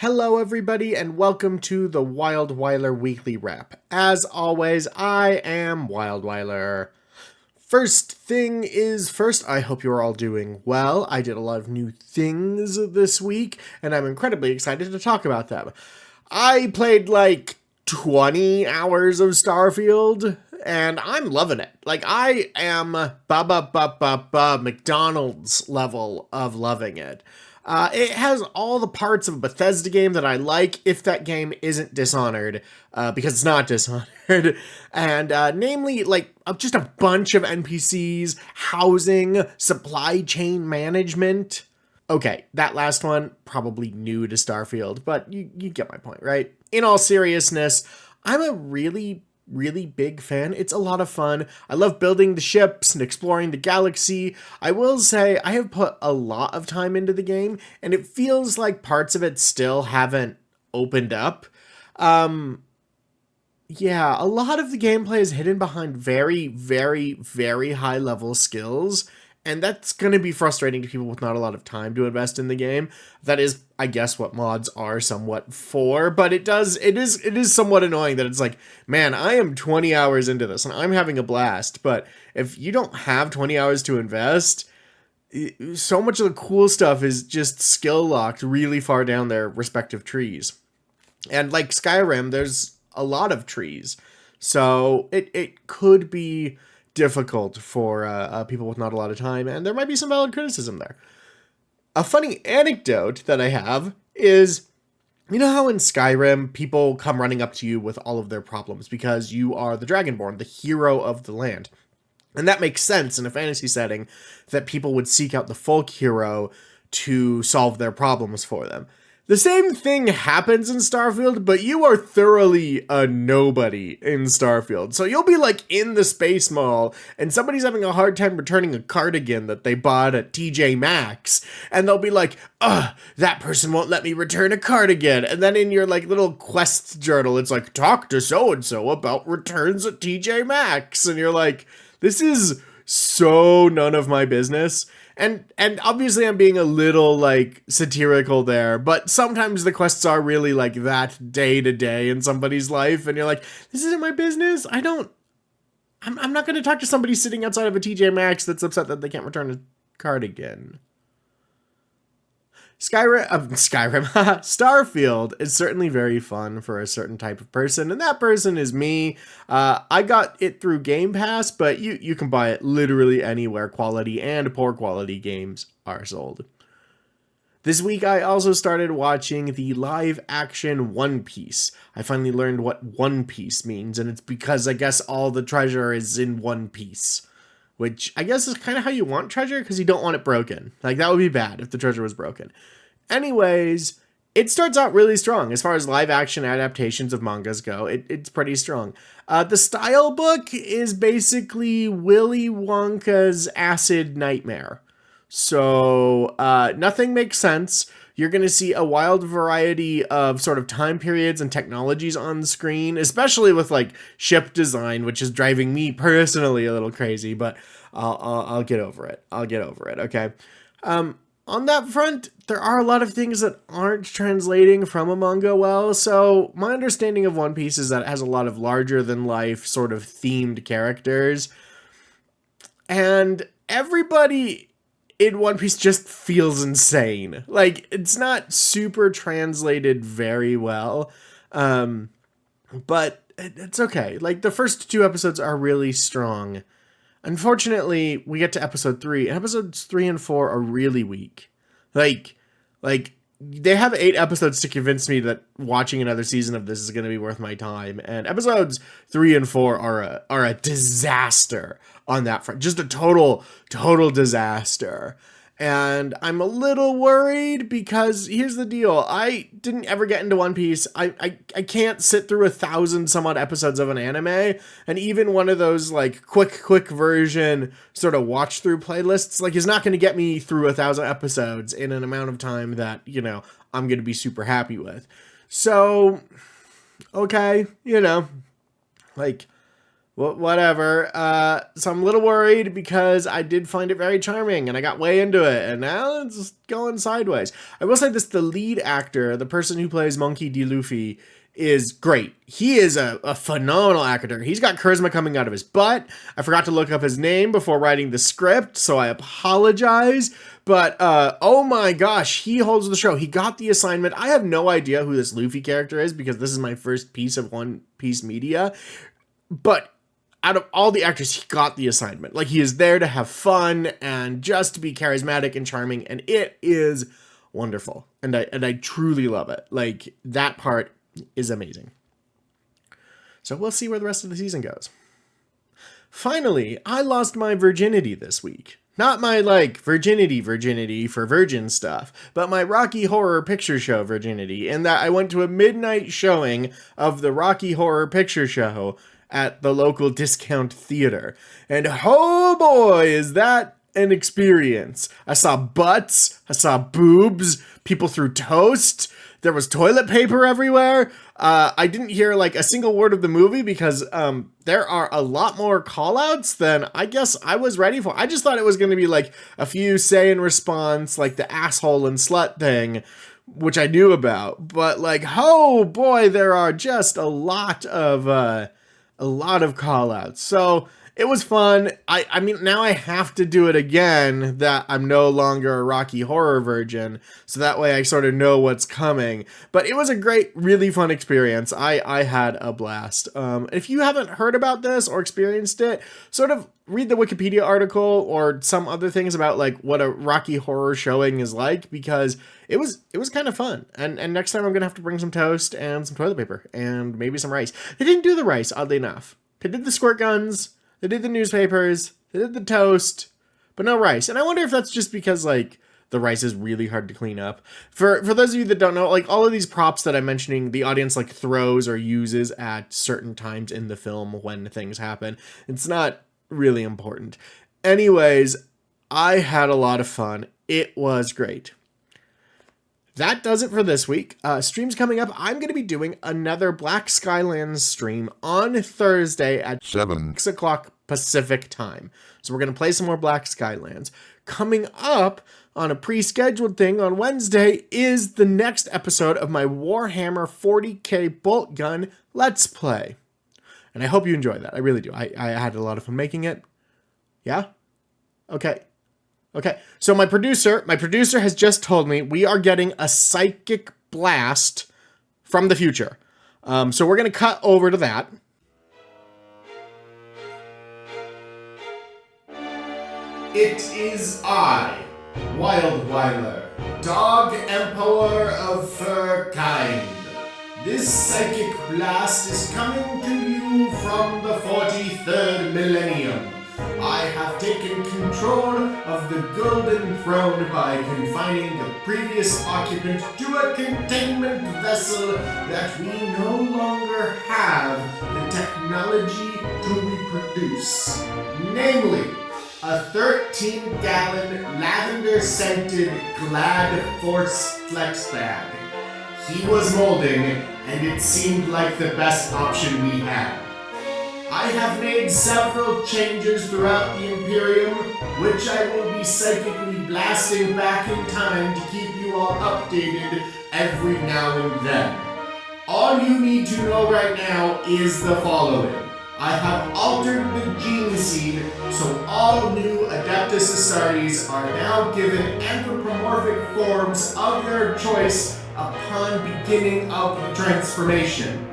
Hello everybody and welcome to the WildWeiler Weekly Wrap. As always, I am WildWeiler. First thing is first, I hope you're all doing well. I did a lot of new things this week, and I'm incredibly excited to talk about them. I played like 20 hours of Starfield, and I'm loving it. Like, I am McDonald's level of loving it. It has all the parts of a Bethesda game that I like if that game isn't Dishonored, because it's not Dishonored. And namely, like, just a bunch of NPCs, housing, supply chain management. Okay, that last one, probably new to Starfield, but you get my point, right? In all seriousness, I'm a really big fan. It's a lot of fun. I love building the ships and exploring the galaxy. I will say I have put a lot of time into the game, and it feels like parts of it still haven't opened up. Yeah, a lot of the gameplay is hidden behind very high level skills, and that's going to be frustrating to people with not a lot of time to invest in the game. That is, I guess, what mods are somewhat for, but it is somewhat annoying that it's like, man, I am 20 hours into this and I'm having a blast, but if you don't have 20 hours to invest, so much of the cool stuff is just skill locked really far down their respective trees. And like Skyrim, there's a lot of trees, so it could be difficult for people with not a lot of time, and there might be some valid criticism there. A funny anecdote that I have is, you know how in Skyrim people come running up to you with all of their problems because you are the Dragonborn, the hero of the land. And that makes sense in a fantasy setting that people would seek out the folk hero to solve their problems for them. The same thing happens in Starfield, but you are thoroughly a nobody in Starfield. So you'll be like in the space mall and somebody's having a hard time returning a cardigan that they bought at TJ Maxx, and they'll be like, that person won't let me return a cardigan. And then in your like little quest journal, it's like, talk to so-and-so about returns at TJ Maxx. And you're like, this is so none of my business. And obviously I'm being a little like satirical there, but sometimes the quests are really like that day to day in somebody's life, and you're like, this isn't my business. I'm not going to talk to somebody sitting outside of a TJ Maxx that's upset that they can't return a cardigan. Starfield is certainly very fun for a certain type of person, and that person is me. I got it through Game Pass, but you can buy it literally anywhere quality and poor quality games are sold. This week I also started watching the live action One Piece. I finally learned what One Piece means, and it's because I guess all the treasure is in one piece. Which I guess is kind of how you want treasure, because you don't want it broken. Like, that would be bad if the treasure was broken. Anyways, it starts out really strong. As far as live action adaptations of mangas go, it's pretty strong. The style book is basically Willy Wonka's acid nightmare. So nothing makes sense. You're going to see a wild variety of sort of time periods and technologies on screen, especially with like ship design, which is driving me personally a little crazy, but I'll get over it. I'll get over it. Okay. On that front, there are a lot of things that aren't translating from a manga well. So my understanding of One Piece is that it has a lot of larger than life sort of themed characters, and everybody in One Piece just feels insane. Like, it's not super translated very well, but it's okay. Like, the first two episodes are really strong. Unfortunately, we get to episode 3, and episodes 3 and 4 are really weak. Like, they have 8 episodes to convince me that watching another season of this is going to be worth my time, and episodes 3 and 4 are a disaster on that front. Just a total disaster. And I'm a little worried because here's the deal. I didn't ever get into One Piece. I can't sit through 1,000 some odd episodes of an anime. And even one of those like quick version sort of watch through playlists like is not going to get me through 1,000 episodes in an amount of time that, you know, I'm going to be super happy with. So, okay, you know, like, Whatever. So I'm a little worried because I did find it very charming and I got way into it, and now it's just going sideways. I will say this, the lead actor, the person who plays Monkey D. Luffy, is great. He is a phenomenal actor. He's got charisma coming out of his butt. I forgot to look up his name before writing the script, so I apologize. But, oh my gosh, he holds the show. He got the assignment. I have no idea who this Luffy character is because this is my first piece of One Piece media. But out of all the actors, he got the assignment. Like, he is there to have fun and just to be charismatic and charming, and it is wonderful. And I truly love it. Like, that part is amazing. So we'll see where the rest of the season goes. Finally, I lost my virginity this week. Not my, like, virginity for virgin stuff, but my Rocky Horror Picture Show virginity, in that I went to a midnight showing of the Rocky Horror Picture Show at the local discount theater. And oh boy, is that an experience. I saw butts, I saw boobs, people threw toast, there was toilet paper everywhere. I didn't hear like a single word of the movie because there are a lot more call-outs than I guess I was ready for. I just thought it was going to be like a few say and response, like the asshole and slut thing, which I knew about. But like, oh boy, there are just a lot of call-outs. So it was fun. I mean, now I have to do it again that I'm no longer a Rocky Horror virgin, so that way I sort of know what's coming. But it was a great, really fun experience. I had a blast. If you haven't heard about this or experienced it, sort of read the Wikipedia article or some other things about like what a Rocky Horror showing is like, because it was kind of fun. And next time I'm gonna have to bring some toast and some toilet paper and maybe some rice. They didn't do the rice, oddly enough. They did the squirt guns, they did the newspapers, they did the toast, but no rice. And I wonder if that's just because like the rice is really hard to clean up. For those of you that don't know, like all of these props that I'm mentioning, the audience like throws or uses at certain times in the film when things happen. It's not really important. Anyways, I had a lot of fun. It was great. That does it for this week. Streams coming up. I'm going to be doing another Black Skylands stream on Thursday at 6 o'clock Pacific time. So we're going to play some more Black Skylands. Coming up on a pre-scheduled thing on Wednesday is the next episode of my Warhammer 40k bolt gun Let's Play. And I hope you enjoy that. I really do. I had a lot of fun making it. Yeah? Okay. So my producer has just told me we are getting a psychic blast from the future. So we're going to cut over to that. It is I, WildWeiler, Dog Emperor of Fur Kind. This psychic blast is coming to you from the 43rd millennium. I have taken control of the Golden Throne by confining the previous occupant to a containment vessel that we no longer have the technology to reproduce. Namely, a 13-gallon lavender-scented Glad Force flex bag. He was molding, and it seemed like the best option we had. I have made several changes throughout the Imperium, which I will be psychically blasting back in time to keep you all updated every now and then. All you need to know right now is the following. I have altered the gene seed, so all new Adeptus Astartes are now given anthropomorphic forms of their choice upon beginning of the transformation.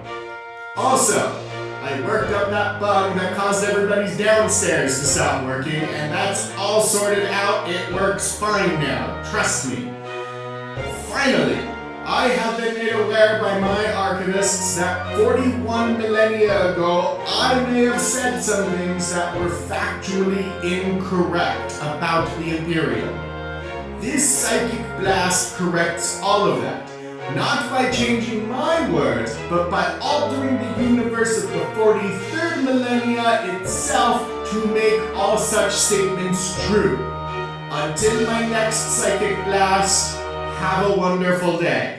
Also, I worked up that bug that caused everybody's downstairs to stop working, and that's all sorted out. It works fine now, trust me. Finally, I have been made aware by my archivists that 41 millennia ago, I may have said some things that were factually incorrect about the Imperium. This psychic blast corrects all of that. Not by changing my words, but by altering the universe of the 43rd millennia itself to make all such statements true. Until my next psychic blast, have a wonderful day.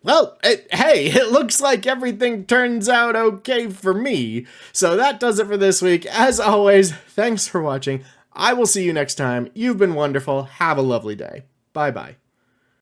Well, hey, it looks like everything turns out okay for me. So that does it for this week. As always, thanks for watching. I will see you next time. You've been wonderful. Have a lovely day. Bye-bye.